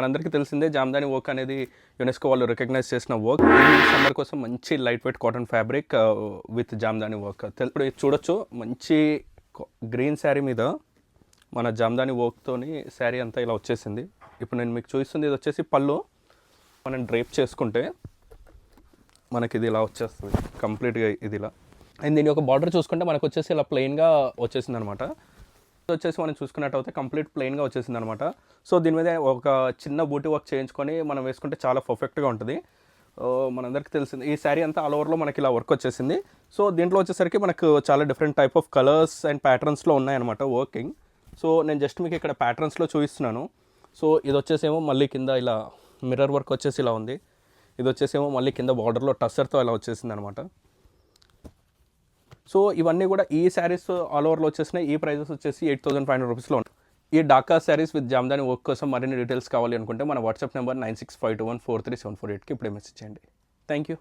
మనందరికీ తెలిసిందే జామ్దాని వర్క్ అనేది యునెస్కో వాళ్ళు రికగ్నైజ్ చేసిన వర్క్. ఈ సమ్మర్ కోసం మంచి light weight cotton fabric with Jamdani work. ఇప్పుడు చూడొచ్చు మంచి గ్రీన్ శారీ మీద మన జామ్దాని వర్క్తోని శారీ అంతా ఇలా వచ్చేసింది. ఇప్పుడు నేను మీకు చూపిస్తుంది ఇది వచ్చేసి పళ్ళు. మనం డ్రేప్ చేసుకుంటే మనకి ఇది ఇలా వచ్చేస్తుంది కంప్లీట్గా ఇది ఇలా. అండ్ దీని ఒక బార్డర్ చూసుకుంటే మనకు వచ్చేసి ఇలా ప్లెయిన్గా వచ్చేసింది అనమాట. వచ్చేసి మనం చూసుకున్నట్టయితే కంప్లీట్ ప్లెయిన్గా వచ్చేసింది అనమాట. సో దీని మీద ఒక చిన్న బూటీ వర్క్ చేయించుకొని మనం వేసుకుంటే చాలా పర్ఫెక్ట్గా ఉంటుంది. మనందరికీ తెలిసింది ఈ శారీ అంతా ఆల్ ఓవర్లో మనకి ఇలా వర్క్ వచ్చేసింది. సో దీంట్లో వచ్చేసరికి మనకు చాలా different type of colours and ప్యాటర్న్స్లో ఉన్నాయన్నమాట వర్కింగ్. సో నేను జస్ట్ మీకు ఇక్కడ ప్యాటర్న్స్లో చూపిస్తున్నాను. సో ఇది వచ్చేసేమో మళ్ళీ కింద ఇలా మిర్రర్ వర్క్ వచ్చేసి ఇలా ఉంది. ఇది వచ్చేసేమో మళ్ళీ కింద బార్డర్లో టస్సర్తో ఇలా వచ్చేసింది అనమాట. సో ఇవన్నీ కూడా ఈ శారీస్ ఆల్ ఓవర్లో వచ్చేసినాయి. ఈ ప్రైజెస్ వచ్చేసి 8,500 రూపీస్లో ఉన్నాయి. ఈ డాకా శారీస్ విత్ జామ్దాని వర్క్ కోసం మరిన్ని డీటెయిల్స్ కావాలి అనుకుంటే మన వాట్సాప్ నెంబర్ 9652143748కి ఇప్పుడే మెసేజ్ చేయండి. Thank you.